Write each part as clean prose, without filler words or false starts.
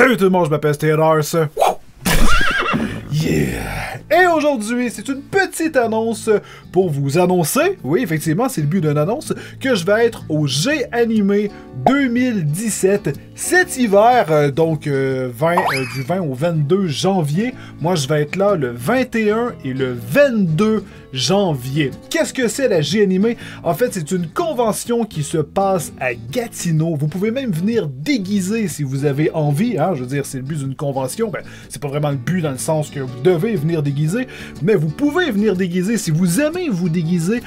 Salut tout le monde, je m'appelle Stérars. Yeah! Et aujourd'hui, c'est une petite annonce pour vous annoncer, oui, effectivement, c'est le but d'une annonce, que je vais être au G-Animé 2017 cet hiver, donc du 20 au 22 janvier. Moi, je vais être là le 21 et le 22 janvier. Qu'est-ce que c'est la G-Animé? En fait, c'est une convention qui se passe à Gatineau. Vous pouvez même venir déguiser si vous avez envie, hein? Je veux dire, c'est le but d'une convention. Ben, c'est pas vraiment le but dans le sens que vous devez venir déguiser, mais vous pouvez venir déguiser si vous aimez vous déguiser,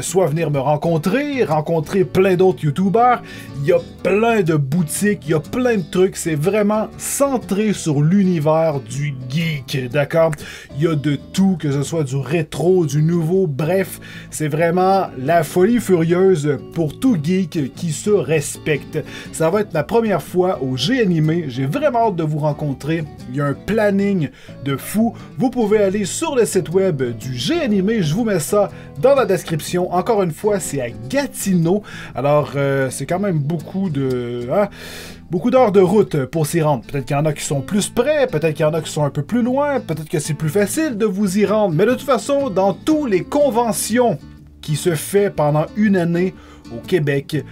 soit venir me rencontrer plein d'autres youtubeurs. Il y a plein de boutiques, il y a plein de trucs. C'est vraiment centré sur l'univers du geek, d'accord? Il y a de tout, que ce soit du rétro, du nouveau, bref, c'est vraiment la folie furieuse pour tout geek qui se respecte. Ça va être ma première fois au G-Animé, j'ai vraiment hâte de vous rencontrer. Il y a un planning de fou. Vous pouvez aller sur le site web du G-Animé, je vous mets ça dans la description. Encore une fois, c'est à Gatineau, alors c'est quand même beaucoup d'heures de route pour s'y rendre. Peut-être qu'il y en a qui sont plus près, peut-être qu'il y en a qui sont un peu plus loin, peut-être que c'est plus facile de vous y rendre. Mais de toute façon, dans toutes les conventions qui se fait pendant une année au Québec,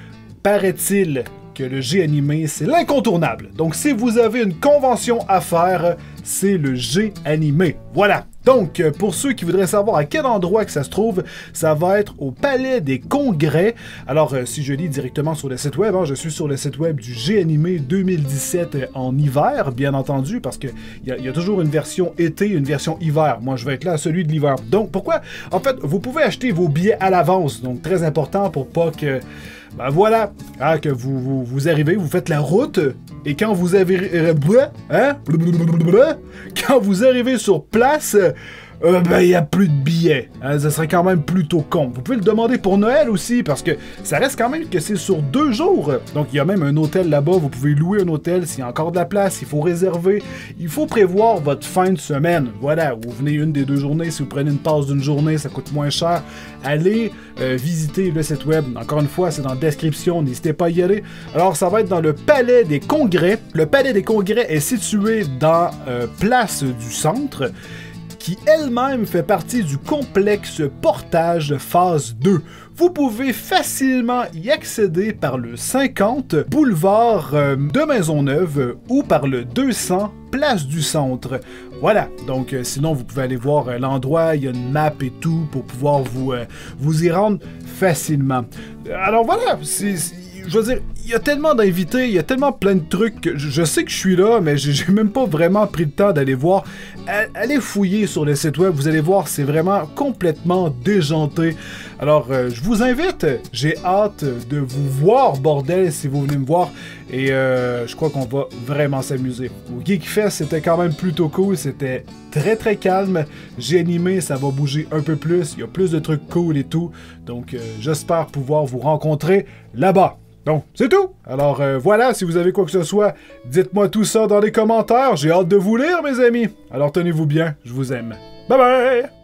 paraît-il que le G-Animé, c'est l'incontournable. Donc, si vous avez une convention à faire, c'est le G-Animé. Voilà. Donc, pour ceux qui voudraient savoir à quel endroit que ça se trouve, ça va être au Palais des Congrès. Alors, si je lis directement sur le site web, hein, je suis sur le site web du G-Animé 2017 en hiver, bien entendu, parce qu'il y a toujours une version été, une version hiver. Moi, je vais être là à celui de l'hiver. Donc, pourquoi? En fait, vous pouvez acheter vos billets à l'avance. Donc, très important pour pas que... Ben voilà, hein, que vous arrivez, vous faites la route, et quand vous avez... quand vous arrivez sur place, ben, il n'y a plus de billets. Hein, ça serait quand même plutôt con. Vous pouvez le demander pour Noël aussi, parce que ça reste quand même que c'est sur 2 jours. Donc, il y a même un hôtel là-bas. Vous pouvez louer un hôtel s'il y a encore de la place. Il faut réserver. Il faut prévoir votre fin de semaine. Voilà, vous venez une des 2 journées. Si vous prenez une pause d'une journée, ça coûte moins cher. Allez visiter le site web. Encore une fois, c'est dans la description. N'hésitez pas à y aller. Alors, ça va être dans le Palais des Congrès. Le Palais des Congrès est situé dans Place du Centre, qui elle-même fait partie du complexe Portage phase 2. Vous pouvez facilement y accéder par le 50 boulevard de Maisonneuve ou par le 200 place du Centre. Voilà, donc sinon vous pouvez aller voir l'endroit, il y a une map et tout pour pouvoir vous y rendre facilement. Alors voilà, je veux dire, il y a tellement d'invités, il y a tellement plein de trucs que je sais que je suis là, mais j'ai même pas vraiment pris le temps d'aller voir. Allez fouiller sur le site web, vous allez voir, c'est vraiment complètement déjanté. Alors, je vous invite, j'ai hâte de vous voir, bordel, si vous venez me voir, et je crois qu'on va vraiment s'amuser. Au Geekfest, c'était quand même plutôt cool, c'était très très calme. G-Animé, ça va bouger un peu plus, il y a plus de trucs cool et tout, donc j'espère pouvoir vous rencontrer là-bas. Donc, c'est tout! Alors voilà, si vous avez quoi que ce soit, dites-moi tout ça dans les commentaires, j'ai hâte de vous lire, mes amis! Alors tenez-vous bien, je vous aime. Bye bye!